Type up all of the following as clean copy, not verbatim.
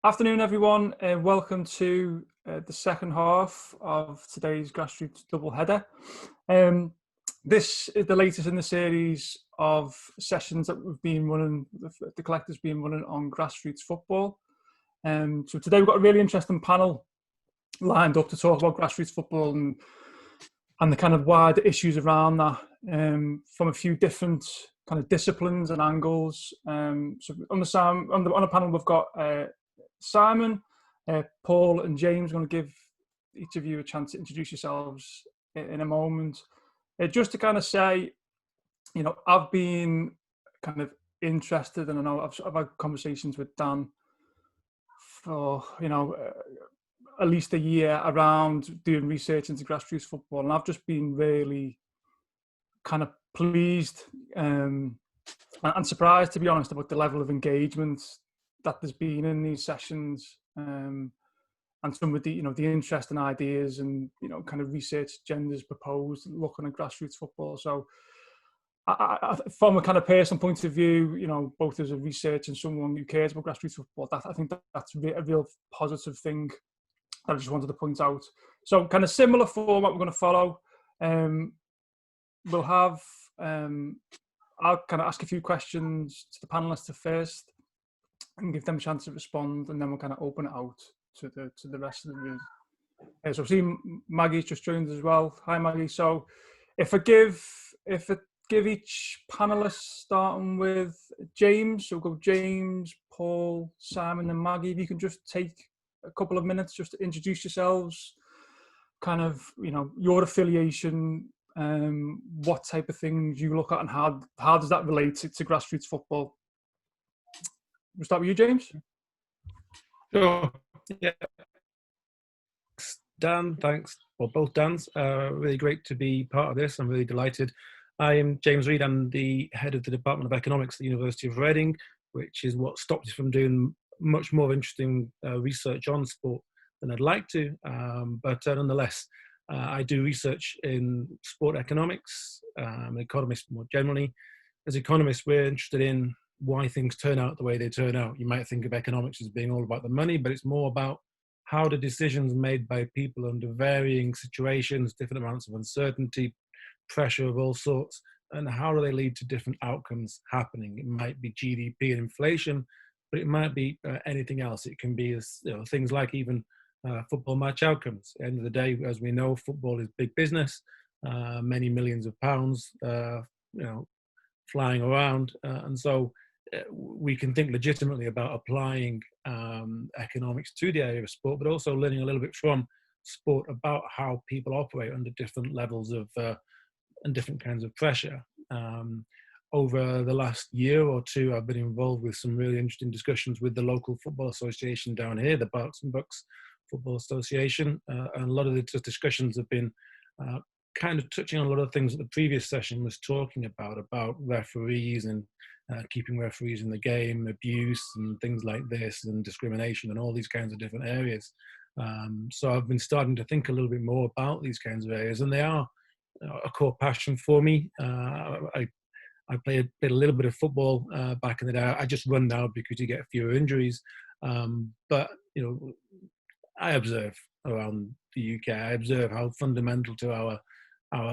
Afternoon, everyone, and welcome to the second half of today's Grassroots doubleheader. This is the latest in the series of sessions that we've been running, the collective's been running on grassroots football. So today we've got a really interesting panel lined up to talk about grassroots football and the kind of wider issues around that from a few different kind of disciplines and angles. So on the panel we've got Simon, Paul and James. I'm going to give each of you a chance to introduce yourselves in a moment. Just to kind of say, you know, I've been kind of interested, and I know I've had conversations with Dan for, you know, at least a year around doing research into grassroots football, and I've just been really kind of pleased and surprised, to be honest, about the level of engagement that there's been in these sessions, and some of the, you know, the interesting ideas and, you know, kind of research agendas proposed looking at grassroots football. So I, from a kind of personal point of view, you know, both as a researcher and someone who cares about grassroots football, I think that's a real positive thing that I just wanted to point out. So kind of similar format we're going to follow. We'll have, I'll kind of ask a few questions to the panelists first and give them a chance to respond, and then we'll kind of open it out to the rest of the room. So I've seen Maggie's just joined as well. Hi, Maggie. So if I give each panelist, starting with James, so we'll go James, Paul, Simon, and Maggie. If you can just take a couple of minutes just to introduce yourselves, kind of, you know, your affiliation, what type of things you look at, and how does that relate to grassroots football? We'll start with you, James. Sure. Yeah. Dan, thanks. Well, both Dans. Really great to be part of this. I'm really delighted. I am James Reade. I'm the head of the Department of Economics at the University of Reading, which is what stopped us from doing much more interesting research on sport than I'd like to. But nonetheless, I do research in sport economics. I'm an economist more generally. As economists, we're interested in why things turn out the way they turn out. You might think of economics as being all about the money, but it's more about how the decisions made by people under varying situations, different amounts of uncertainty, pressure of all sorts, and how do they lead to different outcomes happening. It might be GDP and inflation, but it might be anything else. It can be, you know, things like even football match outcomes. At the end of the day, as we know, football is big business, many millions of pounds, you know, flying around, and so we can think legitimately about applying economics to the area of sport, but also learning a little bit from sport about how people operate under different levels of and different kinds of pressure. Over the last year or two, I've been involved with some really interesting discussions with the local football association down here, the Berks and Bucks Football Association, and a lot of the discussions have been kind of touching on a lot of things that the previous session was talking about referees and keeping referees in the game, abuse and things like this, and discrimination and all these kinds of different areas. So I've been starting to think a little bit more about these kinds of areas, and they are a core passion for me. I played a little bit of football back in the day. I just run now because you get fewer injuries. But, you know, I observe around the UK, I observe how fundamental to our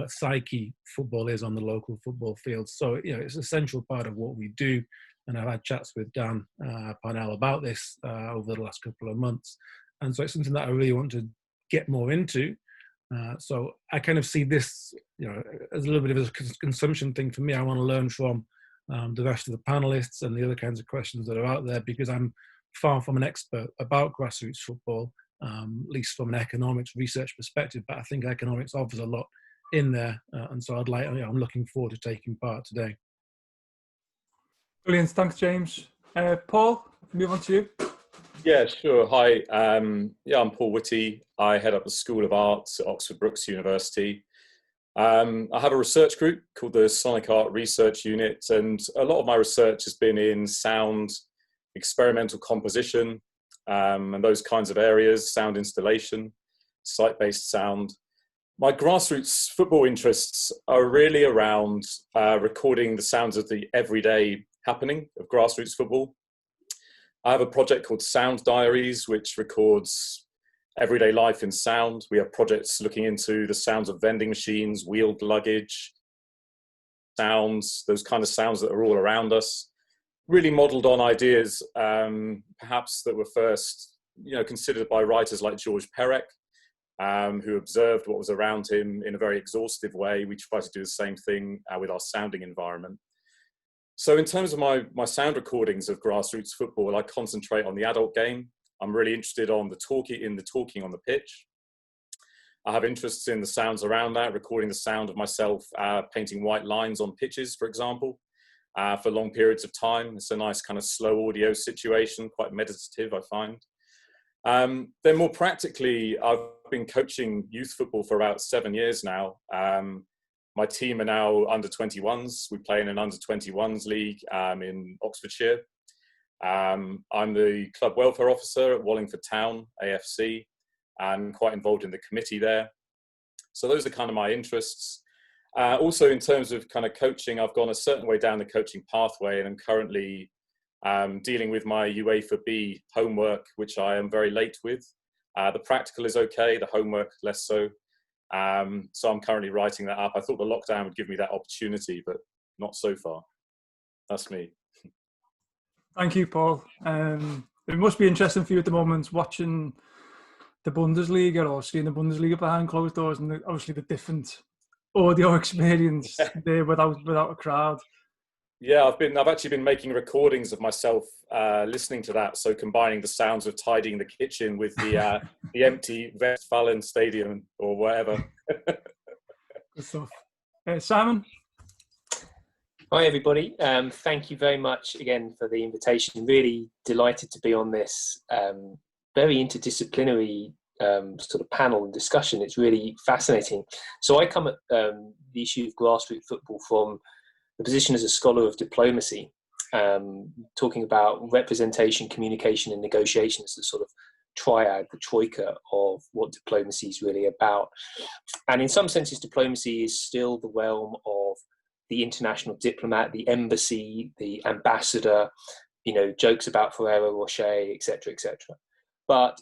psyche football is on the local football field. So, you know, it's a central part of what we do. And I've had chats with Dan Parnell about this over the last couple of months. And so it's something that I really want to get more into. So I kind of see this, you know, as a little bit of a consumption thing for me. I want to learn from the rest of the panelists and the other kinds of questions that are out there, because I'm far from an expert about grassroots football, at least from an economics research perspective. But I think economics offers a lot in there, and so I'm looking forward to taking part today. Brilliant, thanks, James. Paul, move on to you. Yeah, sure. Hi, I'm Paul Whitty. I head up the School of Arts at Oxford Brookes University. I have a research group called the Sonic Art Research Unit, and a lot of my research has been in sound, experimental composition, and those kinds of areas, sound installation, site-based sound. My grassroots football interests are really around recording the sounds of the everyday happening of grassroots football. I have a project called Sound Diaries, which records everyday life in sound. We have projects looking into the sounds of vending machines, wheeled luggage, sounds, those kind of sounds that are all around us, really modeled on ideas perhaps that were first considered by writers like George Perec, who observed what was around him in a very exhaustive way. We try to do the same thing with our sounding environment. So in terms of my sound recordings of grassroots football, I concentrate on the adult game. I'm really interested in the talking on the pitch. I have interests in the sounds around that, recording the sound of myself painting white lines on pitches, for example, for long periods of time. It's a nice kind of slow audio situation, quite meditative, I find. Then more practically, I've been coaching youth football for about 7 years now. My team are now under 21s. We play in an under 21s league in Oxfordshire. I'm the club welfare officer at Wallingford Town, AFC, and quite involved in the committee there. So those are kind of my interests. Also in terms of kind of coaching, I've gone a certain way down the coaching pathway, and I'm currently dealing with my UEFA B homework, which I am very late with. The practical is okay, the homework less so. So I'm currently writing that up. I thought the lockdown would give me that opportunity, but not so far. That's me. Thank you, Paul. It must be interesting for you at the moment watching the Bundesliga or seeing the Bundesliga behind closed doors, and obviously the different audio experience there without a crowd. Yeah, I've actually been making recordings of myself listening to that. So combining the sounds of tidying the kitchen with the empty Westfalen Stadium or whatever. Good stuff. Simon? Hi, everybody. Thank you very much again for the invitation. Really delighted to be on this very interdisciplinary sort of panel and discussion. It's really fascinating. So I come at the issue of grassroots football from the position as a scholar of diplomacy, talking about representation, communication and negotiation as the sort of triad, the troika of what diplomacy is really about. And in some senses, diplomacy is still the realm of the international diplomat, the embassy, the ambassador, jokes about Ferrero Rocher, etc., etc. But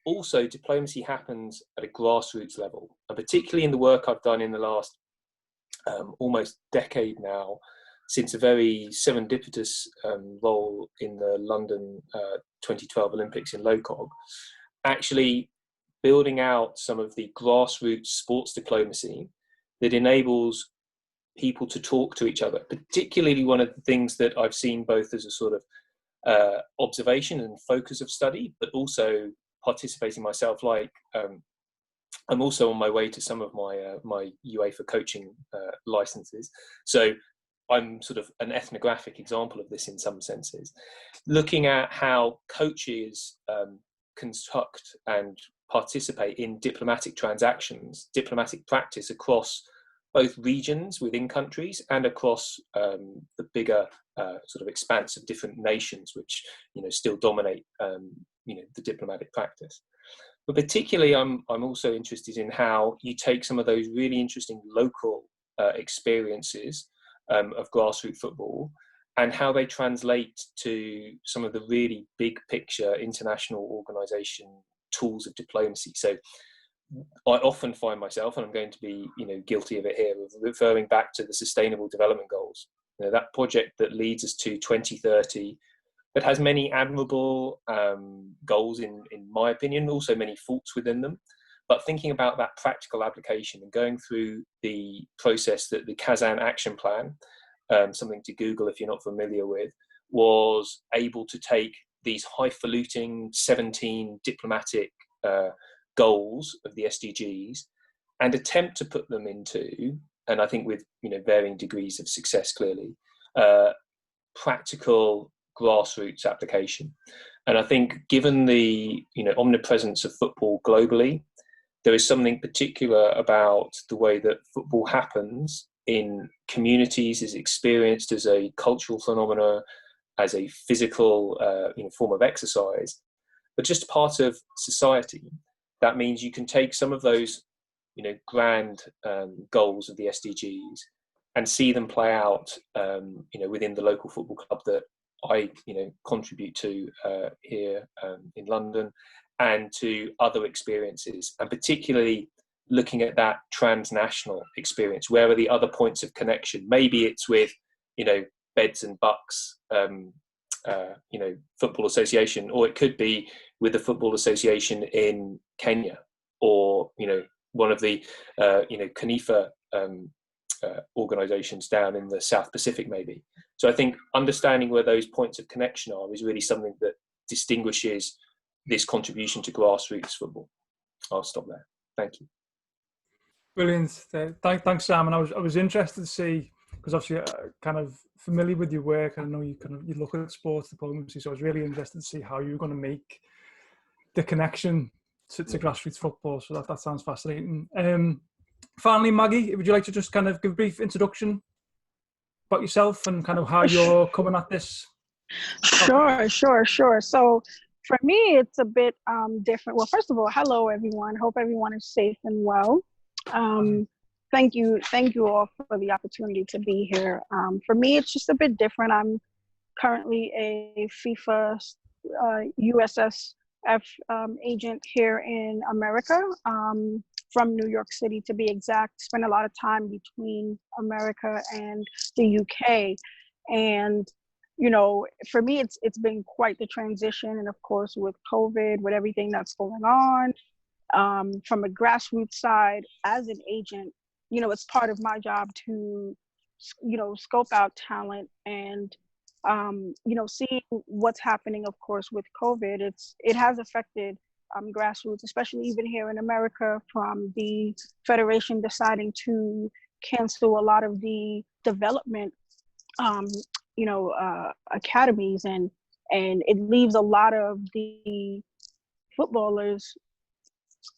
also diplomacy happens at a grassroots level, and particularly in the work I've done in the last almost decade now, since a very serendipitous role in the London 2012 Olympics in low cog, actually building out some of the grassroots sports diplomacy that enables people to talk to each other. Particularly one of the things that I've seen both as a sort of observation and focus of study, but also participating myself, I'm also on my way to some of my UEFA coaching licenses. So I'm sort of an ethnographic example of this in some senses, looking at how coaches construct and participate in diplomatic transactions, diplomatic practice across both regions within countries and across the bigger sort of expanse of different nations, which still dominate the diplomatic practice. But particularly, I'm also interested in how you take some of those really interesting local experiences of grassroots football and how they translate to some of the really big picture international organisation tools of diplomacy. So I often find myself, and I'm going to be guilty of it here, of referring back to the Sustainable Development Goals. That project that leads us to 2030, that has many admirable goals in my opinion, also many faults within them. But thinking about that practical application and going through the process that the Kazan Action Plan, something to Google if you're not familiar with, was able to take these highfalutin 17 diplomatic goals of the SDGs and attempt to put them into, and I think with varying degrees of success clearly, practical grassroots application. And I think given the omnipresence of football globally, there is something particular about the way that football happens in communities, is experienced as a cultural phenomena, as a physical form of exercise, but just part of society. That means you can take some of those grand goals of the SDGs and see them play out within the local football club that I contribute to here in London, and to other experiences, and particularly looking at that transnational experience. Where are the other points of connection? Maybe it's with Beds and Bucks football association, or it could be with the football association in Kenya, or one of the Kanifa organizations down in the South Pacific maybe. So I think understanding where those points of connection are is really something that distinguishes this contribution to grassroots football. I'll stop there. Thank you. Brilliant. Thanks, Sam. And I was interested to see, because obviously kind of familiar with your work. I know you look at sports diplomacy, so I was really interested to see how you're going to make the connection to grassroots football. So that sounds fascinating. Finally, Maggie, would you like to just kind of give a brief introduction about yourself and kind of how you're coming at this? Sure. So for me, it's a bit different. Well, first of all, hello, everyone. Hope everyone is safe and well. Thank you all for the opportunity to be here. For me, it's just a bit different. I'm currently a FIFA USSF agent here in America, from New York City to be exact. Spent a lot of time between America and the UK. And for me, it's been quite the transition. And of course, with COVID, with everything that's going on, from a grassroots side, as an agent, it's part of my job to, scope out talent and, seeing what's happening, of course, with COVID. It has affected grassroots, especially even here in America, from the Federation deciding to cancel a lot of the development academies, and it leaves a lot of the footballers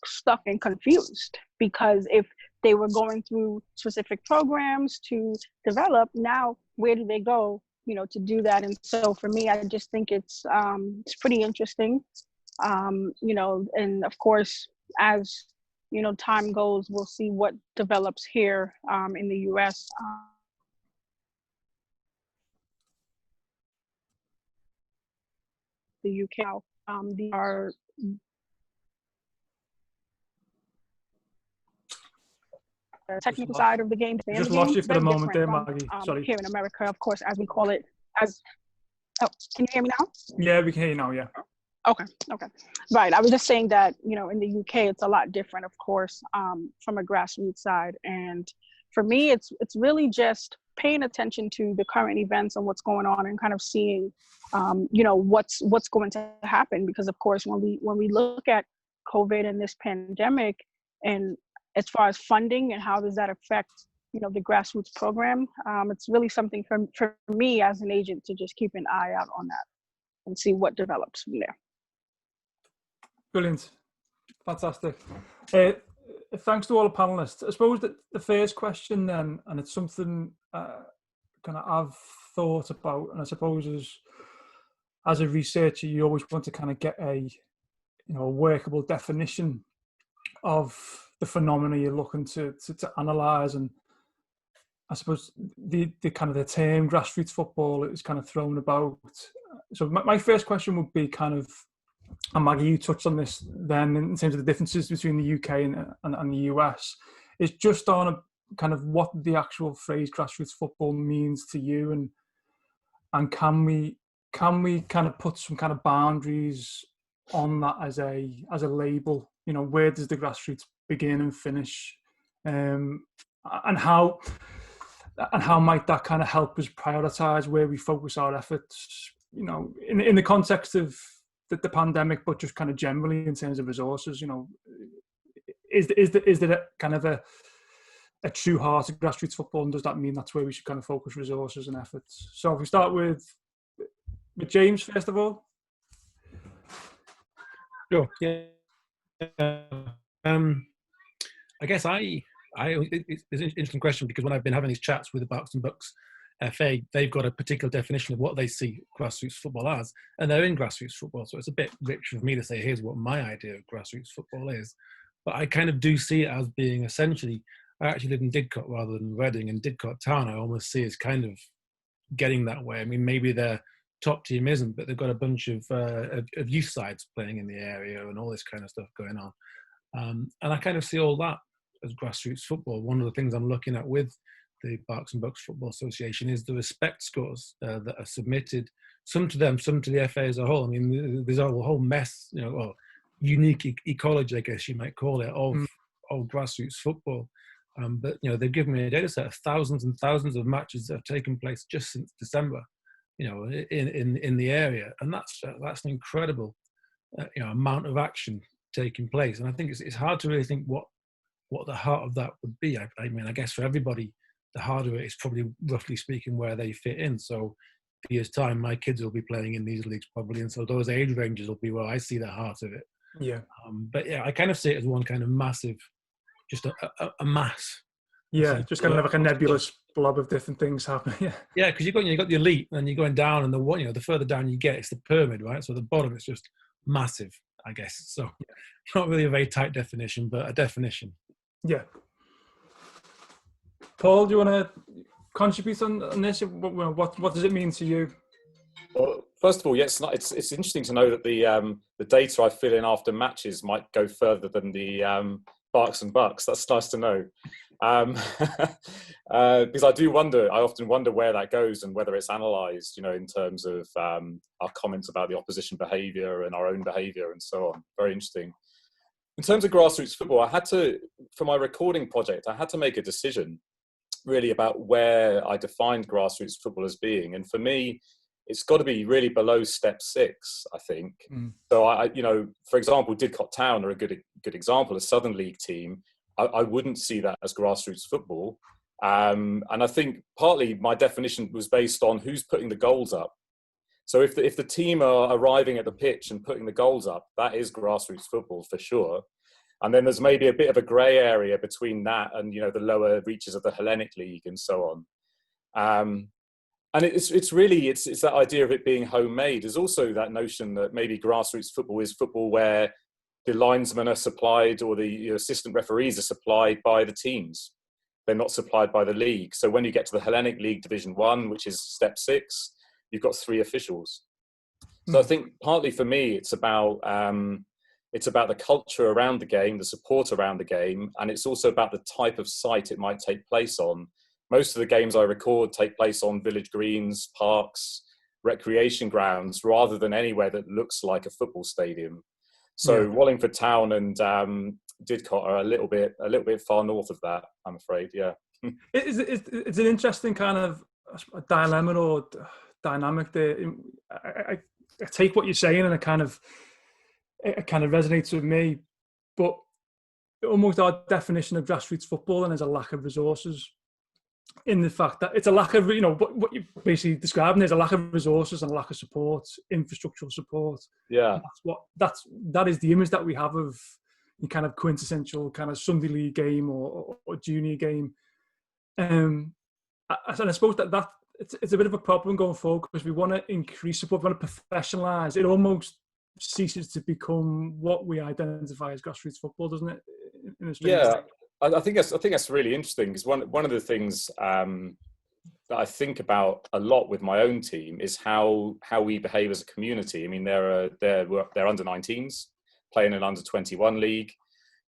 stuck and confused, because if they were going through specific programs to develop, now where do they go to do that? And so for me, I just think it's pretty interesting, and of course, as time goes, we'll see what develops here in the US. The UK, are the technical side of the game. Just lost you for a moment there, Maggie. Sorry. Here in America, of course, as we call it, oh, can you hear me now? Yeah, we can hear you now, yeah. Okay. Right, I was just saying that, in the UK, it's a lot different, of course, from a grassroots side. And for me, it's really just paying attention to the current events and what's going on, and kind of seeing, what's going to happen. Because of course, when we look at COVID and this pandemic, and as far as funding and how does that affect, the grassroots program, it's really something for me as an agent to just keep an eye out on that and see what develops from there. Brilliant. Fantastic. Thanks to all the panelists. I suppose that the first question then, and it's something kind of I've thought about, and I suppose as a researcher, you always want to kind of get a workable definition of the phenomena you're looking to analyse. And I suppose the kind of the term grassroots football is kind of thrown about. So my first question would be kind of, and Maggie, you touched on this then, in terms of the differences between the UK and the US, is just on a kind of what the actual phrase grassroots football means to you, and can we kind of put some kind of boundaries on that as a label? Where does the grassroots begin and finish, and how might that kind of help us prioritize where we focus our efforts, in the context of the pandemic, but just kind of generally in terms of resources? Is there a kind of a true heart of grassroots football, and does that mean that's where we should kind of focus resources and efforts? So if we start with James first of all. Sure. Yeah. I guess it's an interesting question, because when I've been having these chats with the Bucks and Bucks FA, they've got a particular definition of what they see grassroots football as, and they're in grassroots football. So it's a bit rich of me to say, here's what my idea of grassroots football is. But I kind of do see it as being essentially, I actually live in Didcot rather than Reading, and Didcot town I almost see as kind of getting that way. I mean, maybe they're top team isn't, but they've got a bunch of youth sides playing in the area and all this kind of stuff going on. And I kind of see all that as grassroots football. One of the things I'm looking at with the Berks and Bucks Football Association is the respect scores that are submitted, some to them, some to the FA as a whole. I mean, there's a whole mess, or unique ecology, I guess you might call it, of grassroots football. But they've given me a data set of thousands and thousands of matches that have taken place just since December, in the area, and that's an incredible amount of action taking place. And I think it's hard to really think what the heart of that would be. I mean, I guess for everybody, the heart of it is probably, roughly speaking, where they fit in. So in a year's time, my kids will be playing in these leagues probably, and so those age ranges will be where I see the heart of it. Yeah. But yeah, I kind of see it as one kind of massive, just a mass. Yeah, just kind of like a nebulous blob of different things happening. Yeah, because you got the elite, and you're going down, and the further down you get, it's the pyramid, right? So the bottom is just massive, I guess. So not really a very tight definition, but a definition. Yeah. Paul, do you want to contribute on this? What does it mean to you? Well, first of all, yes, it's interesting to know that the data I fill in after matches might go further than the Berks and Bucks. That's nice to know. Because I often wonder where that goes and whether it's analysed, in terms of our comments about the opposition behaviour and our own behaviour and so on. Very interesting. In terms of grassroots football, for my recording project, I had to make a decision really about where I defined grassroots football as being. And for me, it's got to be really below step 6, I think. So I for example, Didcot Town are a good example, a Southern League team. I wouldn't see that as grassroots football. And I think partly my definition was based on who's putting the goals up. So if the team are arriving at the pitch and putting the goals up, that is grassroots football for sure. And then there's maybe a bit of a grey area between that and, the lower reaches of the Hellenic League and so on. And it's that idea of it being homemade. There's also that notion that maybe grassroots football is football where the linesmen are supplied, or the assistant referees are supplied by the teams. They're not supplied by the league. So when you get to the Hellenic League Division 1, which is step 6, you've got 3 officials. So I think partly for me, it's about the culture around the game, the support around the game, and it's also about the type of site it might take place on. Most of the games I record take place on village greens, parks, recreation grounds, rather than anywhere that looks like a football stadium. So Wallingford Town and Didcot are a little bit far north of that, I'm afraid. Yeah, it's an interesting kind of dilemma or dynamic there. I take what you're saying, and it kind of resonates with me. But almost our definition of grassroots football, and there's a lack of resources. In the fact that it's a lack of, what you're basically describing is a lack of resources and a lack of support, infrastructural support. Yeah, that is the image that we have of the kind of quintessential kind of Sunday league game or junior game. And I suppose that it's a bit of a problem going forward, because we want to increase support, we want to professionalise. It almost ceases to become what we identify as grassroots football, doesn't it? In a strange way. I think that's really interesting, because one of the things that I think about a lot with my own team is how we behave as a community. I mean, they're under 19s playing an under 21 league.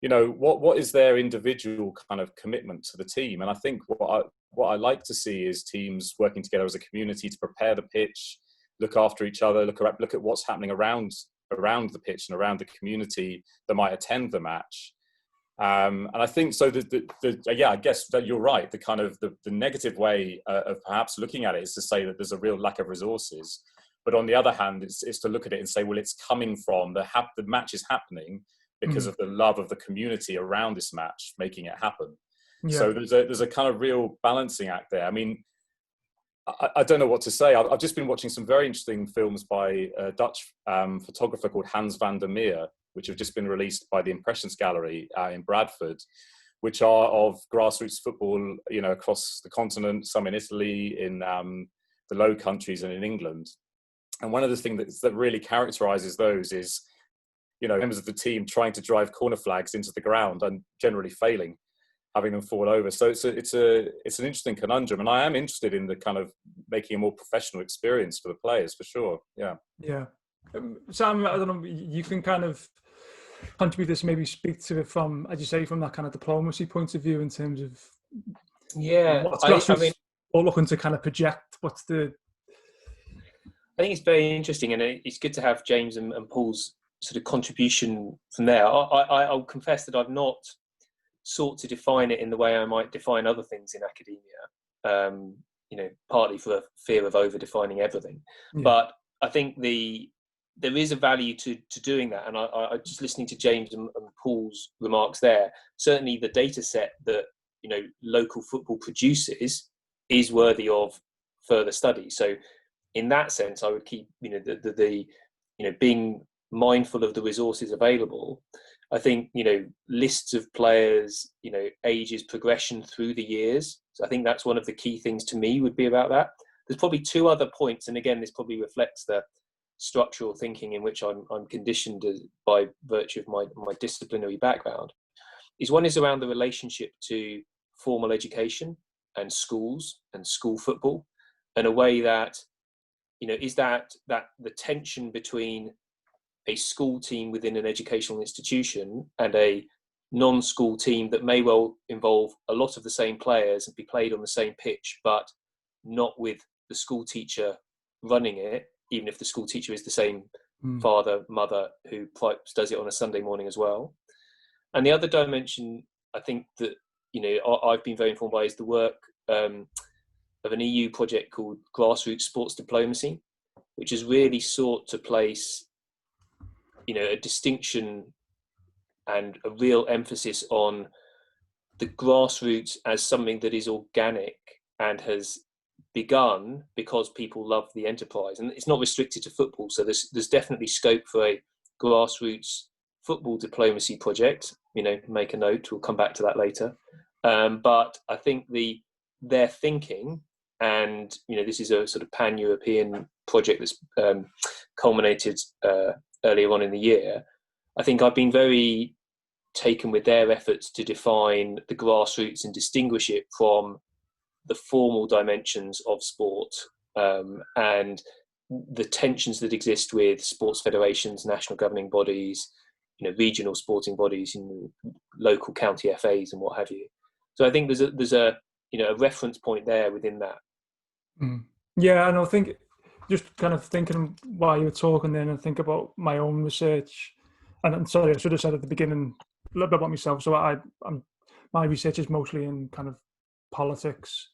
What is their individual kind of commitment to the team? And I think what I like to see is teams working together as a community to prepare the pitch, look after each other, look at what's happening around the pitch and around the community that might attend the match. And I think so. I guess that you're right. The kind of the negative way of perhaps looking at it is to say that there's a real lack of resources. But on the other hand, it's to look at it and say, well, it's coming from the match is happening because of the love of the community around this match making it happen. Yeah. So there's a kind of real balancing act there. I mean, I don't know what to say. I've just been watching some very interesting films by a Dutch photographer called Hans van der Meer, which have just been released by the Impressions Gallery in Bradford, which are of grassroots football, across the continent, some in Italy, in the Low Countries and in England. And one of the things that really characterises those is, members of the team trying to drive corner flags into the ground and generally failing. having them fall over. So it's an interesting conundrum, and I am interested in the kind of making a more professional experience for the players, for sure. Yeah. Yeah. Sam, I don't know, you can kind of contribute this, maybe speak to it from, as you say, from that kind of diplomacy point of view in terms of what's grassroots or looking to kind of project. I think it's very interesting, and it's good to have James and Paul's sort of contribution from there. I'll confess that I've not sought to define it in the way I might define other things in academia, partly for fear of over-defining everything. Yeah. But I think there is a value to doing that, and I just listening to James and Paul's remarks there, certainly the data set that local football produces is worthy of further study. So in that sense, I would keep being mindful of the resources available. I think lists of players, ages, progression through the years. So I think that's one of the key things to me would be about that. There's probably two other points, and again, this probably reflects the structural thinking in which I'm conditioned by virtue of my disciplinary background. One is around the relationship to formal education and schools and school football, in a way that is that the tension between a school team within an educational institution and a non-school team that may well involve a lot of the same players and be played on the same pitch, but not with the school teacher running it, even if the school teacher is the same father, mother, who does it on a Sunday morning as well. And the other dimension, I think that, I've been very informed by is the work of an EU project called Grassroots Sports Diplomacy, which has really sought to place, a distinction and a real emphasis on the grassroots as something that is organic and has begun because people love the enterprise, and it's not restricted to football. So there's definitely scope for a grassroots football diplomacy project. Make a note. We'll come back to that later. But I think their thinking, and this is a sort of pan-European project that's culminated earlier on in the year. I think I've been very taken with their efforts to define the grassroots and distinguish it from the formal dimensions of sport, and the tensions that exist with sports federations, national governing bodies, regional sporting bodies, local county FAs and what have you. So I think there's a reference point there within that. Yeah, and I think just kind of thinking while you were talking then, and think about my own research, and sorry, I should have said at the beginning a little bit about myself. So my research is mostly in kind of politics,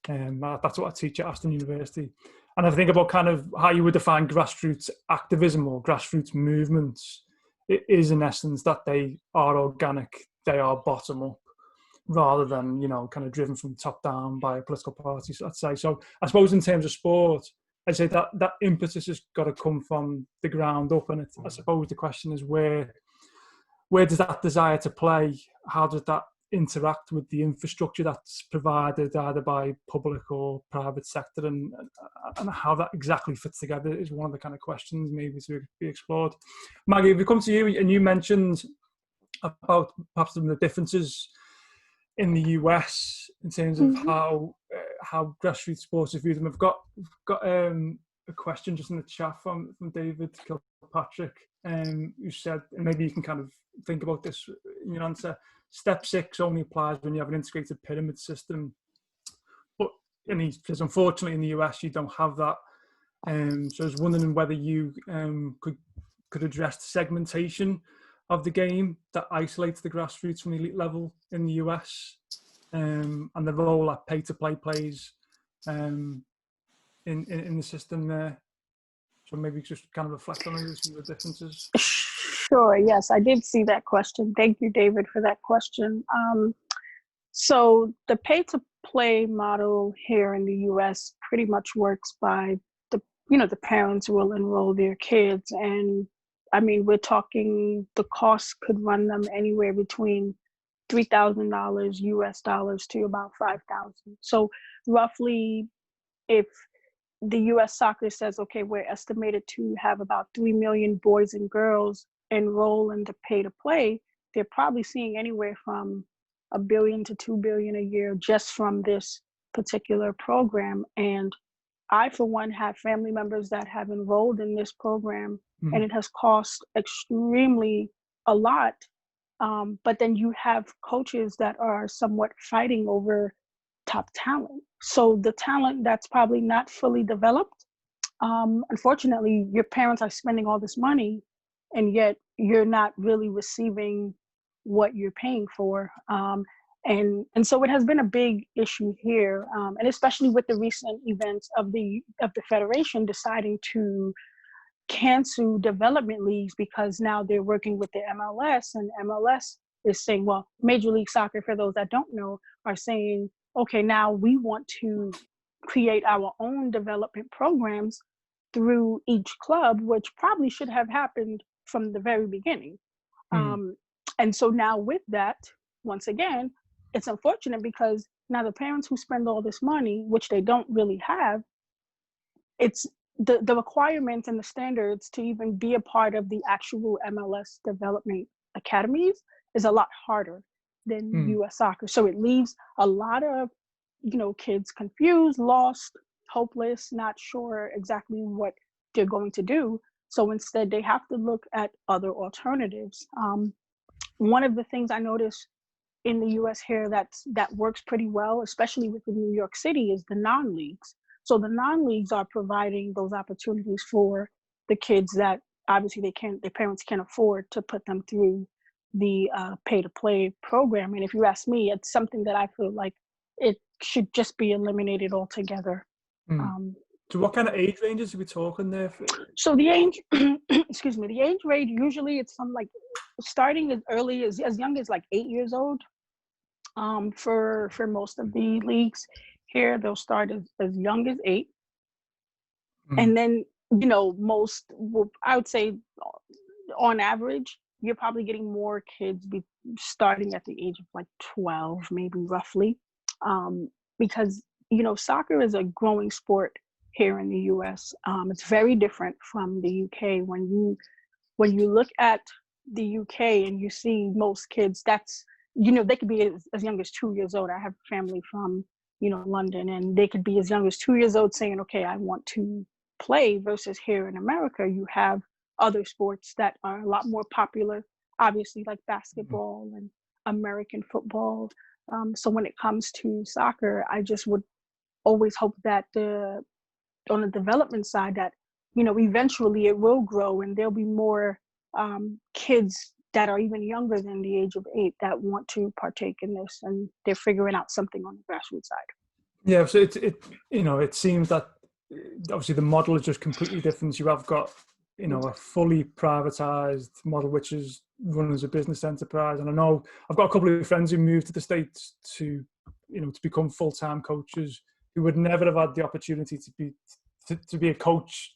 and that's what I teach at Aston University. And I think about kind of how you would define grassroots activism or grassroots movements. It is in essence that they are organic, they are bottom up, rather than, kind of driven from top down by a political party, let's say. So I suppose in terms of sport, I'd say that impetus has got to come from the ground up. And I suppose the question is where does that desire to play, how does that interact with the infrastructure that's provided either by public or private sector, and how that exactly fits together is one of the kind of questions maybe to be explored. Maggie, if we come to you, and you mentioned about perhaps some of the differences in the US in terms of how grassroots sports are viewed. And we've got a question just in the chat from David Kilpatrick, who said, and maybe you can kind of think about this in your answer, step 6 only applies when you have an integrated pyramid system. But he says, unfortunately, in the US, you don't have that. So I was wondering whether you could address the segmentation of the game that isolates the grassroots from the elite level in the US, and the role that pay-to-play plays in the system there. So maybe just kind of reflect on some of the differences. Sure, yes, I did see that question. Thank you, David, for that question. So the pay-to-play model here in the US pretty much works by the parents will enroll their kids, and I mean, we're talking the cost could run them anywhere between $3,000 US dollars to about $5,000. So roughly, if the US soccer says, okay, we're estimated to have about 3 million boys and girls enroll in the pay to play, they're probably seeing anywhere from $1 billion to $2 billion a year just from this particular program. And I, for one, have family members that have enrolled in this program, and it has cost extremely a lot. But then you have coaches that are somewhat fighting over top talent. So the talent that's probably not fully developed, unfortunately, your parents are spending all this money, and yet you're not really receiving what you're paying for. And so it has been a big issue here, and especially with the recent events of the Federation deciding to cancel development leagues because now they're working with the MLS, and MLS is saying, well, Major League Soccer, for those that don't know, are saying, okay, now we want to create our own development programs through each club, which probably should have happened from the very beginning. And so now with that, once again, it's unfortunate because now the parents who spend all this money, which they don't really have, it's the requirements and the standards to even be a part of the actual MLS development academies is a lot harder than US soccer. So it leaves a lot of, kids confused, lost, hopeless, not sure exactly what they're going to do. So instead they have to look at other alternatives. One of the things I noticed in the US here that works pretty well, especially within New York City, is the non-leagues. So the non-leagues are providing those opportunities for the kids that obviously their parents can't afford to put them through the pay-to-play program. And if you ask me, it's something that I feel like it should just be eliminated altogether. So what kind of age ranges are we talking there? So the age, excuse me, the age range, usually it's from like starting as early as young as like 8 years old. For most of the leagues here, they'll start as young as 8. And then, I would say on average, you're probably getting more kids starting at the age of like 12, maybe roughly. Because, soccer is a growing sport here in the US. It's very different from the UK. When you look at the UK and you see most kids, that's, they could be as young as 2 years old. I have family from, London, and they could be as young as 2 years old saying, okay, I want to play, versus here in America, you have other sports that are a lot more popular, obviously, like basketball and American football. So when it comes to soccer, I just would always hope that on the development side that, eventually it will grow and there'll be more kids that are even younger than the age of 8 that want to partake in this, and they're figuring out something on the grassroots side. Yeah, so it seems that obviously the model is just completely different. You have got, a fully privatized model, which is run as a business enterprise. And I know I've got a couple of friends who moved to the States to become full-time coaches, who would never have had the opportunity to be a coach,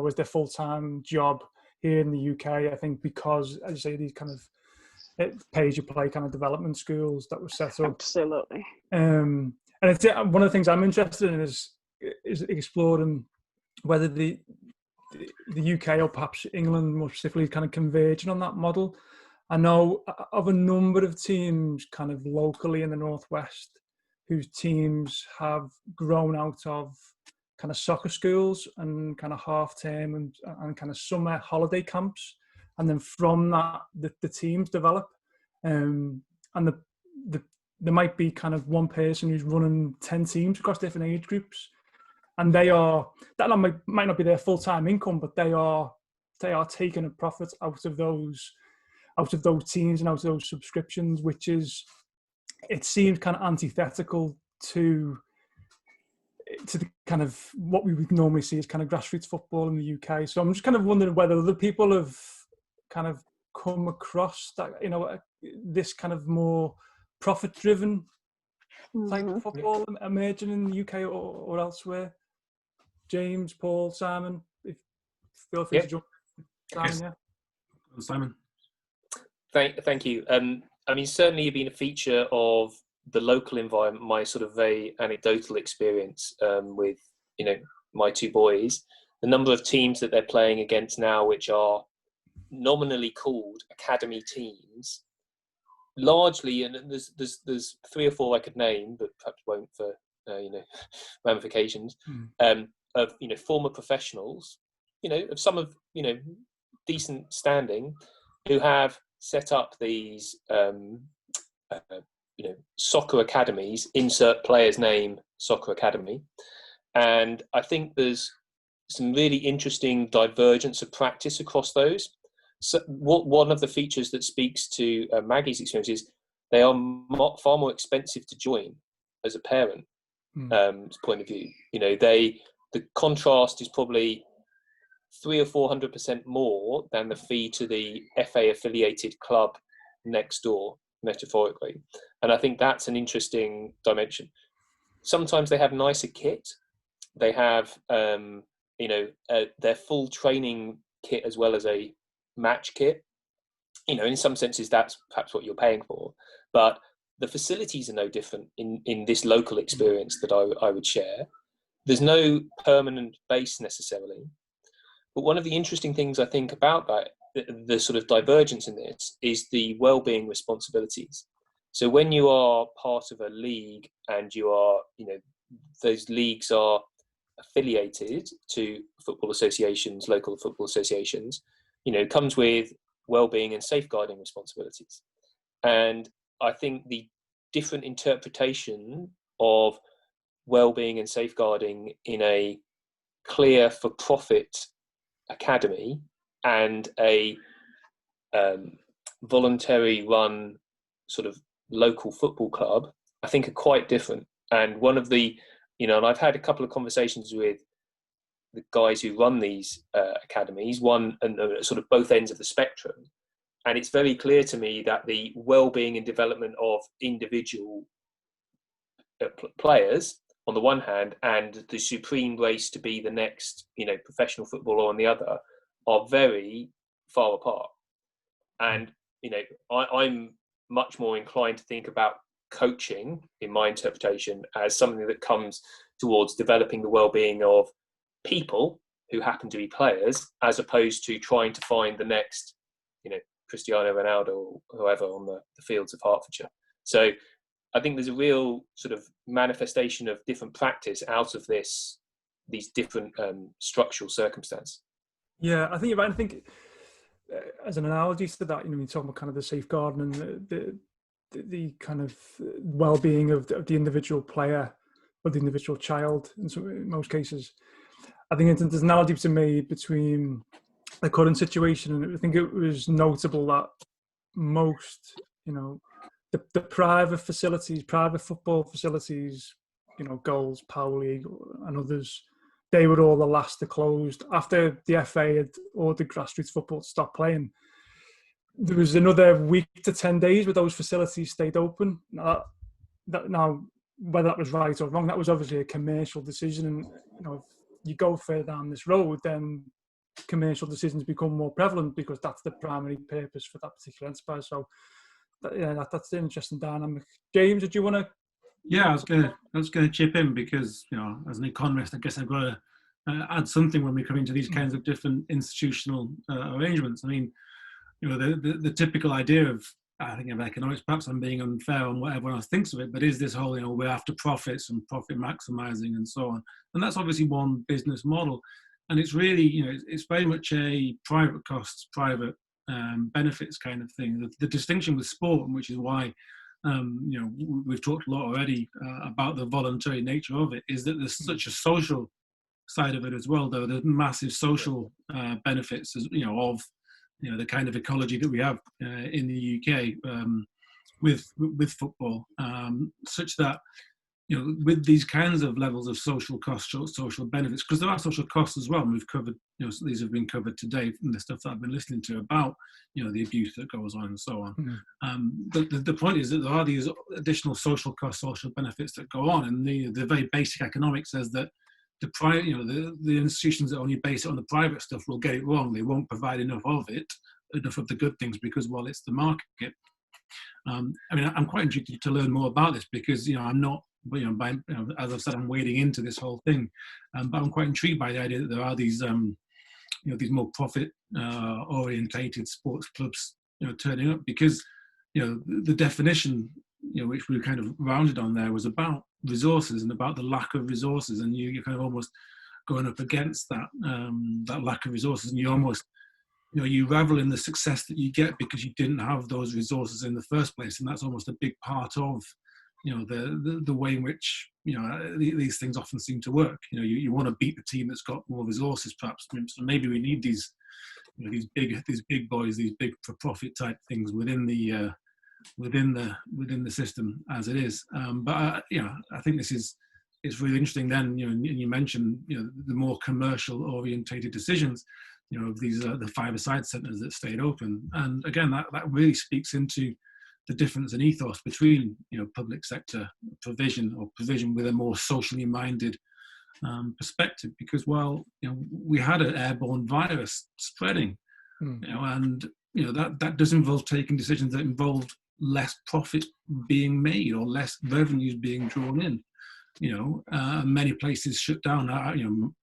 as their full-time job here in the UK. I think because, as you say, these kind of pay-as-you-play kind of development schools that were set up. Absolutely. And it's one of the things I'm interested in is exploring whether the UK or perhaps England more specifically kind of converging on that model. I know of a number of teams kind of locally in the Northwest whose teams have grown out of kind of soccer schools and kind of half term and kind of summer holiday camps. And then from that, the teams develop. And there might be kind of one person who's running 10 teams across different age groups. And that might not be their full-time income, but they are taking a profit out of those teams and out of those subscriptions, which is, it seems kind of antithetical to the kind of what we would normally see as kind of grassroots football in the UK. So I'm just kind of wondering whether other people have kind of come across that, this kind of more profit-driven type of football emerging in the UK or elsewhere. James, Paul, Simon, feel free to jump in. Simon, Simon. Thank you. Certainly you've been a feature of the local environment, my sort of very anecdotal experience with, my 2 boys. The number of teams that they're playing against now, which are nominally called academy teams, largely, and there's 3 or 4 I could name, but perhaps won't for ramifications, of former professionals, of some of decent standing, who have set up these soccer academies, insert player's name, soccer academy. And I think there's some really interesting divergence of practice across those. So one of the features that speaks to Maggie's experience is they are far more expensive to join as a parent point of view. The contrast is probably 300 or 400% more than the fee to the FA affiliated club next door, metaphorically. And I think that's an interesting dimension. Sometimes they have nicer kit. They have their full training kit as well as a match kit. In some senses that's perhaps what you're paying for, but the facilities are no different in this local experience that I would share. There's no permanent base necessarily, but one of the interesting things I think about that, the sort of divergence in this, is the well-being responsibilities. So when you are part of a league and you are, those leagues are affiliated to football associations, local football associations, comes with well-being and safeguarding responsibilities. And I think the different interpretation of well-being and safeguarding in a clear for-profit academy and a voluntary run sort of local football club, I think are quite different. And one of the, and I've had a couple of conversations with the guys who run these academies, one and sort of both ends of the spectrum. And it's very clear to me that the well-being and development of individual players on the one hand, and the supreme race to be the next, professional footballer on the other, are very far apart. And, I'm much more inclined to think about coaching, in my interpretation, as something that comes towards developing the well-being of people who happen to be players, as opposed to trying to find the next, Cristiano Ronaldo or whoever on the fields of Hertfordshire. So I think there's a real sort of manifestation of different practice out of these different structural circumstances. Yeah, I think you're right. I think as an analogy to that, you talk about kind of the safeguarding and the kind of well-being of the individual player or the individual child in most cases. I think there's an analogy to me between the current situation, and I think it was notable that most, the private facilities, private football facilities, Goals, Power League and others, they were all the last to close. After the FA had ordered grassroots football to stop playing, there was another week to 10 days where those facilities stayed open. Now, whether that was right or wrong, that was obviously a commercial decision. And, if you go further down this road, then commercial decisions become more prevalent because that's the primary purpose for that particular enterprise. So, that's an interesting dynamic. James, did you want to? Yeah, I was going to chip in because, as an economist, I guess I've got to add something when we come into these kinds of different institutional arrangements. I mean, the typical idea of, I think, of economics, perhaps I'm being unfair on what everyone else thinks of it, but is this whole, we're after profits and profit maximizing and so on. And that's obviously one business model. And it's really, it's very much a private costs, private benefits kind of thing. The distinction with sport, which is why, we've talked a lot already about the voluntary nature of it, is that there's such a social side of it as well, though. There's massive social benefits, of the kind of ecology that we have in the UK with football, such that, with these kinds of levels of social costs, social benefits, because there are social costs as well, and we've covered, these have been covered today from the stuff that I've been listening to about, the abuse that goes on and so on. But the point is that there are these additional social costs, social benefits that go on, and the very basic economics says that the institutions that only base it on the private stuff will get it wrong. They won't provide enough of the good things, because, well, it's the market. I'm quite intrigued to learn more about this because, I'm not, as I've said, I'm wading into this whole thing, but I'm quite intrigued by the idea that there are these, these more profit orientated sports clubs, turning up, because the definition, which we kind of rounded on there, was about resources and about the lack of resources, and you're kind of almost going up against that that lack of resources, and you almost, you revel in the success that you get because you didn't have those resources in the first place, and that's almost a big part of the way in which these things often seem to work. You want to beat the team that's got more resources, perhaps. So maybe we need these these big boys, these big for profit type things within the system as it is. But I think it's really interesting. Then you mentioned the more commercial orientated decisions. These are the 5-a-side centres that stayed open, and again that really speaks into the difference in ethos between public sector provision with a more socially minded perspective, because while we had an airborne virus spreading, and that does involve taking decisions that involved less profit being made or less revenues being drawn in. Many places shut down.